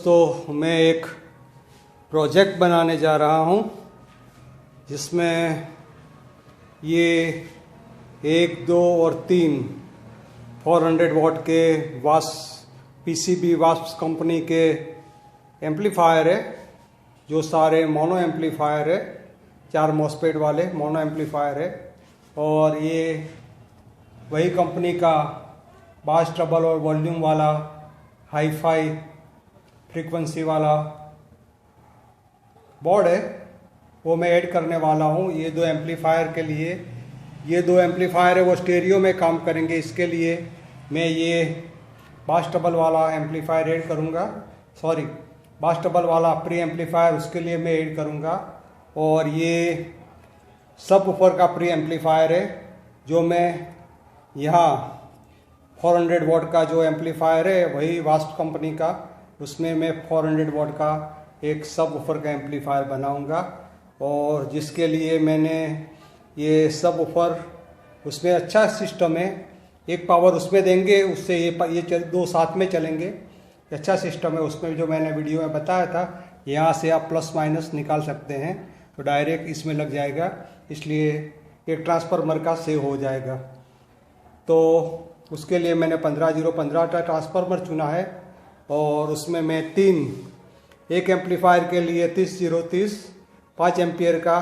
दोस्तों, मैं एक प्रोजेक्ट बनाने जा रहा हूँ जिसमें ये 1, 2 और 3 400 वॉट के पीसीबी वास्प कंपनी के एम्पलीफायर है, जो सारे मोनो एम्पलीफायर है, 4 मॉसफेट वाले मोनो एम्पलीफायर है। और ये वही कंपनी का बास ट्रबल और वॉल्यूम वाला हाई फाई फ्रीक्वेंसी वाला बोर्ड है, वो मैं ऐड करने वाला हूँ। ये 2 एम्पलीफायर के लिए, ये 2 एम्पलीफायर है वो स्टेरियो में काम करेंगे। इसके लिए मैं ये बास ट्रबल वाला एम्पलीफायर ऐड करूँगा, बास ट्रबल वाला प्री एम्पलीफायर उसके लिए मैं ऐड करूँगा। और ये सब ऊपर का प्री एम्पलीफायर है जो मैं यहाँ 400 वॉट का जो एम्पलीफायर है वही वास्प कंपनी का, उसमें मैं 400 वॉट का एक सब वूफर का एम्पलीफायर बनाऊंगा। और जिसके लिए मैंने ये सब वूफर, उसमें अच्छा सिस्टम है, एक पावर उसमें देंगे, उससे ये 2 साथ में चलेंगे। अच्छा सिस्टम है उसमें, जो मैंने वीडियो में बताया था। यहाँ से आप प्लस माइनस निकाल सकते हैं तो डायरेक्ट इसमें लग जाएगा, इसलिए एक ट्रांसफार्मर का सेव हो जाएगा। तो उसके लिए मैंने 15015 का ट्रांसफार्मर चुना है। और उसमें मैं एक एम्पलीफायर के लिए 30030 5 एम्पियर का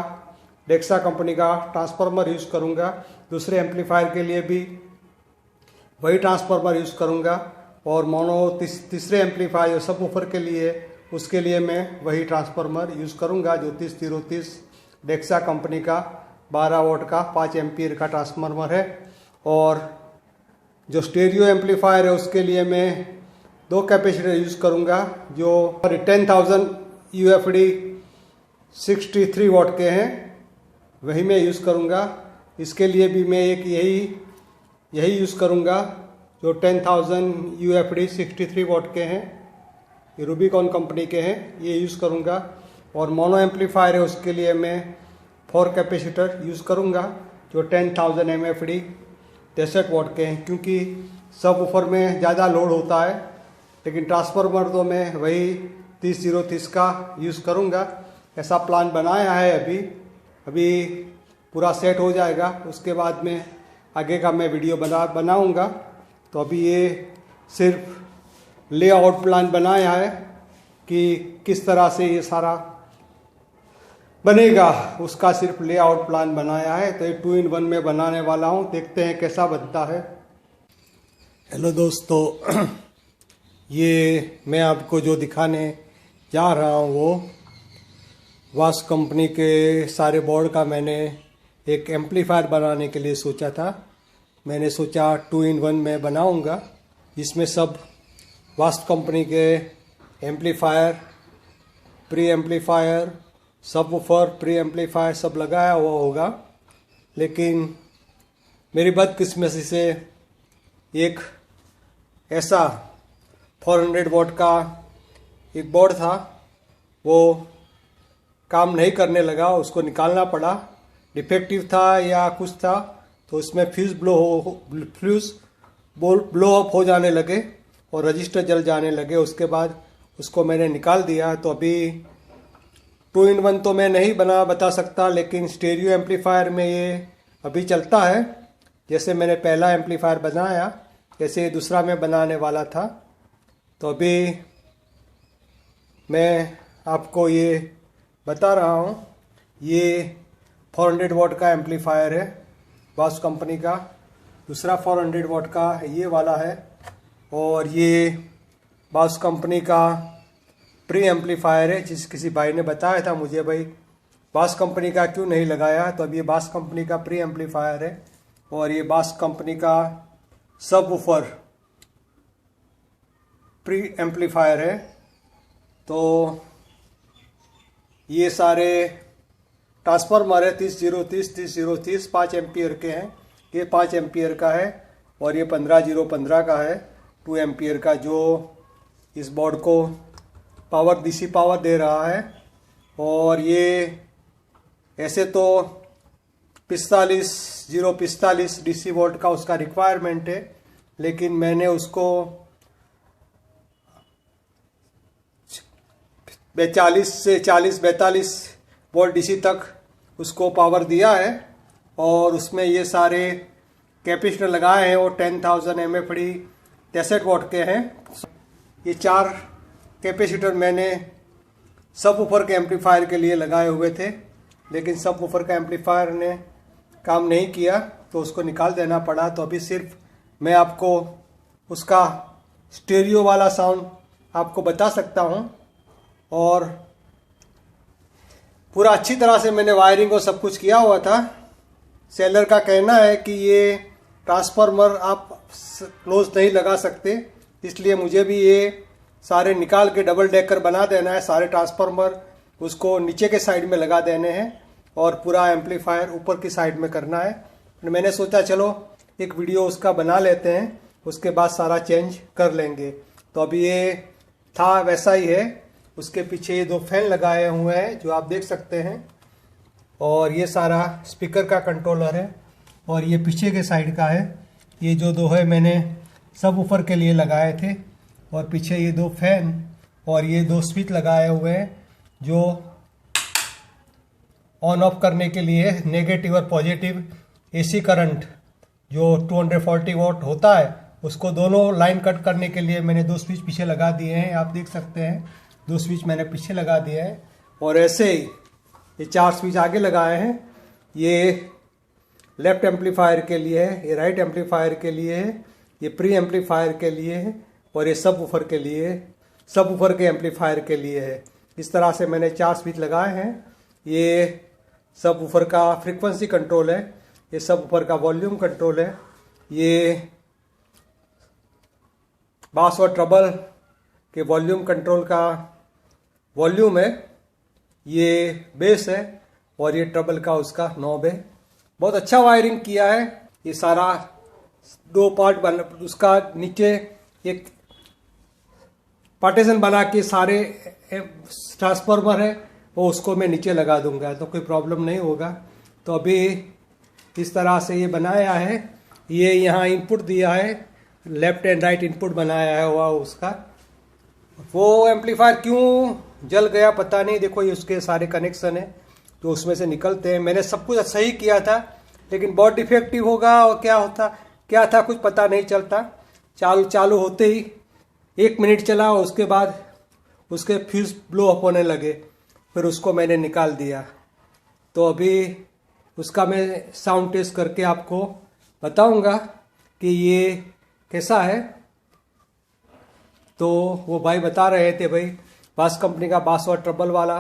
डेक्सा कंपनी का ट्रांसफार्मर यूज़ करूँगा। दूसरे एम्पलीफायर के लिए भी वही ट्रांसफार्मर यूज़ करूँगा। और तीसरे एम्पलीफायर सब वूफर के लिए, उसके लिए मैं वही ट्रांसफार्मर यूज़ करूँगा जो 30030 डेक्सा कंपनी का 12 वोल्ट का 5 एम्पियर का ट्रांसफार्मर है। और जो स्टेरियो एम्पलीफायर है उसके लिए मैं 2 कैपेसिटर यूज़ करूँगा जो 10,000 UFD 63 वॉट के हैं, वही मैं यूज़ करूँगा। इसके लिए भी मैं एक यही यूज़ करूँगा जो 10,000 UFD 63 वॉट के हैं, ये रूबिकॉन कंपनी के हैं, ये यूज़ करूँगा। और मोनो एम्पलीफायर है उसके लिए मैं 4 कैपेसिटर यूज़ करूँगा जो 10,000 MFD 63 वॉट के हैं, क्योंकि सब वूफर में ज़्यादा लोड होता है। लेकिन ट्रांसफार्मर तो मैं वही 30030 का यूज़ करूँगा। ऐसा प्लान बनाया है। अभी पूरा सेट हो जाएगा, उसके बाद में आगे का मैं वीडियो बनाऊँगा। तो अभी ये सिर्फ लेआउट प्लान बनाया है कि किस तरह से ये सारा बनेगा, उसका सिर्फ लेआउट प्लान बनाया है। तो ये 2 in 1 में बनाने वाला हूँ, देखते हैं कैसा बनता है। हेलो दोस्तों, ये मैं आपको जो दिखाने जा रहा हूँ वो वास्प कंपनी के सारे बोर्ड का मैंने एक एम्पलीफायर बनाने के लिए सोचा था। मैंने सोचा 2 in 1 में बनाऊँगा, जिसमें सब वास्प कंपनी के एम्पलीफायर, प्री एम्पलीफायर, सब वूफर, प्री एम्पलीफायर सब लगाया हुआ होगा। लेकिन मेरी बदकिस्मती से एक ऐसा 400 वॉट का एक बोर्ड था, वो काम नहीं करने लगा, उसको निकालना पड़ा। डिफेक्टिव था या कुछ था, तो उसमें फ्यूज़ ब्लो अप हो जाने लगे और रजिस्टर जल जाने लगे। उसके बाद उसको मैंने निकाल दिया। तो अभी 2 in 1 तो मैं नहीं बता सकता, लेकिन स्टेरियो एम्पलीफायर में ये अभी चलता है। जैसे मैंने पहला एम्पलीफायर बनाया, जैसे दूसरा मैं बनाने वाला था। तो अभी मैं आपको ये बता रहा हूँ, ये 400 वॉट का एम्पलीफायर है वास्प कंपनी का। दूसरा 400 वॉट का ये वाला है। और ये वास्प कंपनी का प्री एम्पलीफायर है, किसी भाई ने बताया था मुझे, भाई वास्प कंपनी का क्यों नहीं लगाया। तो अब ये वास्प कंपनी का प्री एम्पलीफायर है। और ये वास्प कंपनी का सब वूफर प्री एम्पलीफायर है। तो ये सारे ट्रांसफार्मर है 30030 5 एम्पियर के हैं। ये 5 एम्पियर का है और ये 15015 का है 2 एम्पियर का, जो इस बोर्ड को पावर डीसी पावर दे रहा है। और ये ऐसे तो 45 डीसी वोल्ट का उसका रिक्वायरमेंट है, लेकिन मैंने उसको 42 से 40-42 वोल्ट डीसी तक उसको पावर दिया है। और उसमें ये सारे कैपेसिटर लगाए हैं वो 10,000 mFD 63 वोल्ट के हैं। ये 4 कैपेसिटर मैंने सब वूफर के एम्पलीफायर के लिए लगाए हुए थे, लेकिन सब वूफर का एम्पलीफायर ने काम नहीं किया तो उसको निकाल देना पड़ा। तो अभी सिर्फ मैं आपको उसका स्टेरियो वाला साउंड आपको बता सकता हूँ। और पूरा अच्छी तरह से मैंने वायरिंग और सब कुछ किया हुआ था। सेलर का कहना है कि ये ट्रांसफार्मर आप क्लोज नहीं लगा सकते, इसलिए मुझे भी ये सारे निकाल के डबल डेकर बना देना है। सारे ट्रांसफार्मर उसको नीचे के साइड में लगा देने हैं और पूरा एम्पलीफायर ऊपर की साइड में करना है। मैंने सोचा चलो एक वीडियो उसका बना लेते हैं, उसके बाद सारा चेंज कर लेंगे। तो अभी ये था वैसा ही है। उसके पीछे ये 2 फैन लगाए हुए हैं जो आप देख सकते हैं। और ये सारा स्पीकर का कंट्रोलर है और ये पीछे के साइड का है। ये जो 2 है मैंने सब वूफर के लिए लगाए थे। और पीछे ये 2 फैन और ये 2 स्विच लगाए हुए हैं जो ऑन ऑफ करने के लिए नेगेटिव और पॉजिटिव एसी करंट जो 240 वोल्ट होता है उसको दोनों लाइन कट करने के लिए मैंने 2 स्विच पीछे लगा दिए हैं। आप देख सकते हैं 2 स्विच मैंने पीछे लगा दिए हैं। और ऐसे ही ये 4 स्विच आगे लगाए हैं। ये लेफ्ट एम्पलीफायर के लिए है, ये राइट एम्पलीफायर के लिए है, ये प्री एम्पलीफायर के लिए है और ये सब वूफर के लिए, सब वूफर के एम्पलीफायर के लिए है। इस तरह से मैंने 4 स्विच लगाए हैं। ये सब वूफर का फ्रीक्वेंसी कंट्रोल है, ये सब वूफर का वॉल्यूम कंट्रोल है, ये बास और ट्रबल के वॉल्यूम कंट्रोल का वॉल्यूम है, ये बेस है और ये ट्रबल का उसका नॉब है। बहुत अच्छा वायरिंग किया है। ये सारा 2 पार्ट बन, उसका नीचे एक पार्टीशन बना के सारे ट्रांसफार्मर है वो उसको मैं नीचे लगा दूंगा तो कोई प्रॉब्लम नहीं होगा। तो अभी इस तरह से ये बनाया है। ये यहाँ इनपुट दिया है, लेफ्ट एंड राइट इनपुट बनाया है हुआ उसका। वो एम्पलीफायर क्यों जल गया पता नहीं। देखो ये उसके सारे कनेक्शन है तो उसमें से निकलते हैं। मैंने सब कुछ सही किया था लेकिन बहुत डिफेक्टिव होगा और क्या था कुछ पता नहीं चलता। चालू होते ही 1 मिनट चला और उसके बाद उसके फ्यूज ब्लो अप होने लगे, फिर उसको मैंने निकाल दिया। तो अभी उसका मैं साउंड टेस्ट करके आपको बताऊंगा कि ये कैसा है। तो वो भाई बता रहे थे भाई बास कंपनी का बास और ट्रबल वाला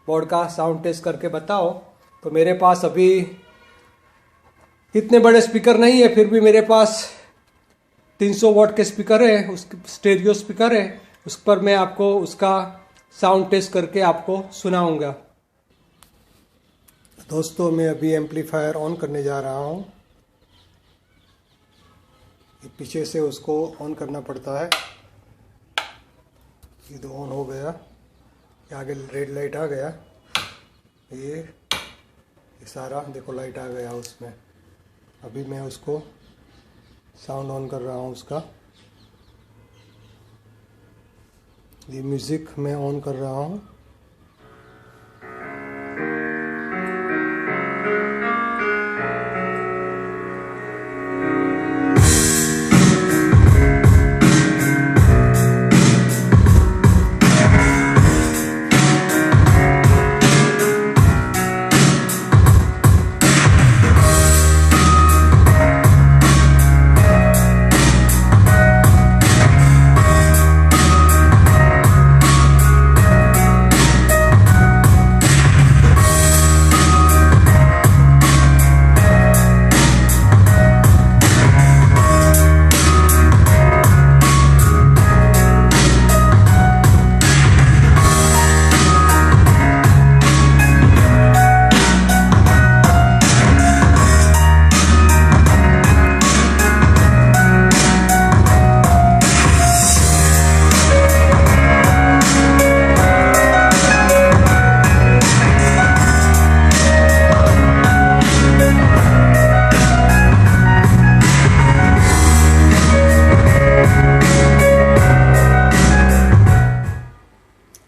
बोर्ड का साउंड टेस्ट करके बताओ। तो मेरे पास अभी इतने बड़े स्पीकर नहीं है, फिर भी मेरे पास 300 वॉट के स्पीकर है, उस स्टेरियो स्पीकर है। उस पर मैं आपको उसका साउंड टेस्ट करके आपको सुनाऊंगा। दोस्तों मैं अभी एम्पलीफायर ऑन करने जा रहा हूँ। पीछे से उसको ऑन करना पड़ता है। ये तो ऑन हो गया, आगे रेड लाइट आ गया। ये सारा देखो लाइट आ गया उसमें। अभी मैं उसको साउंड ऑन कर रहा हूँ उसका। ये म्यूज़िक मैं ऑन कर रहा हूँ।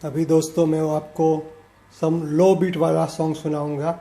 अभी दोस्तों मैं आपको सम लो बीट वाला सॉन्ग सुनाऊंगा।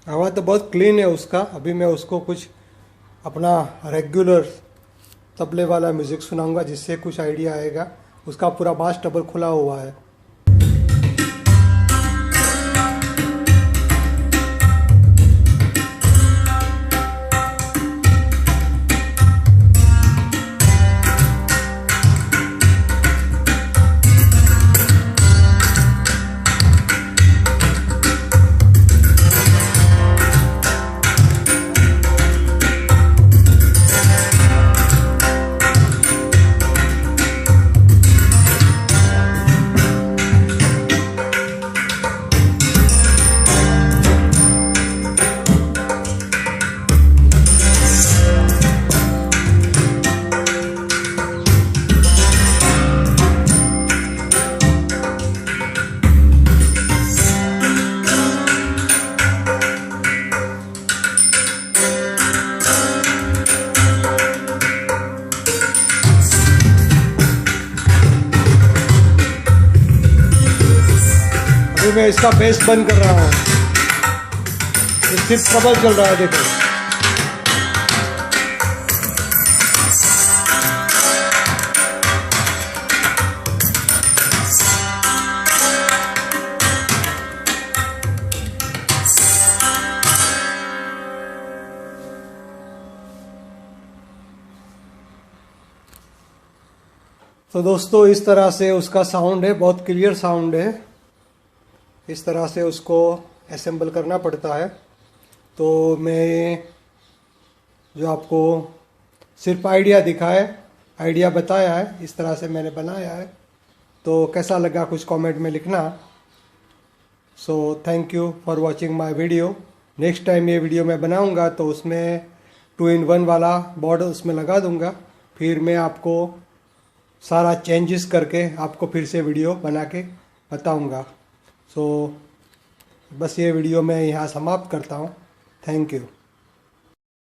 आवाज़ तो बहुत क्लीन है उसका। अभी मैं उसको कुछ अपना रेगुलर तबले वाला म्यूज़िक सुनाऊंगा जिससे कुछ आइडिया आएगा। उसका पूरा बास डबल खुला हुआ है। अभी मैं इसका बेस बंद कर रहा हूँ। सिर्फ ट्रबल चल रहा है, देखो। तो दोस्तों इस तरह से उसका साउंड है, बहुत क्लियर साउंड है। इस तरह से उसको असेंबल करना पड़ता है। तो मैं जो आपको सिर्फ आइडिया दिखाया, आइडिया बताया है, इस तरह से मैंने बनाया है। तो कैसा लगा कुछ कमेंट में लिखना। So thank you for watching my video. Next time ये वीडियो मैं बनाऊंगा तो उसमें 2-in-1 वाला बोर्ड उसमें लगा दूंगा। फिर मैं आपको सारा चेंजेस करके आपको फिर से वीडियो बना के बताऊंगा। सो बस ये वीडियो मैं यहाँ समाप्त करता हूँ। Thank you.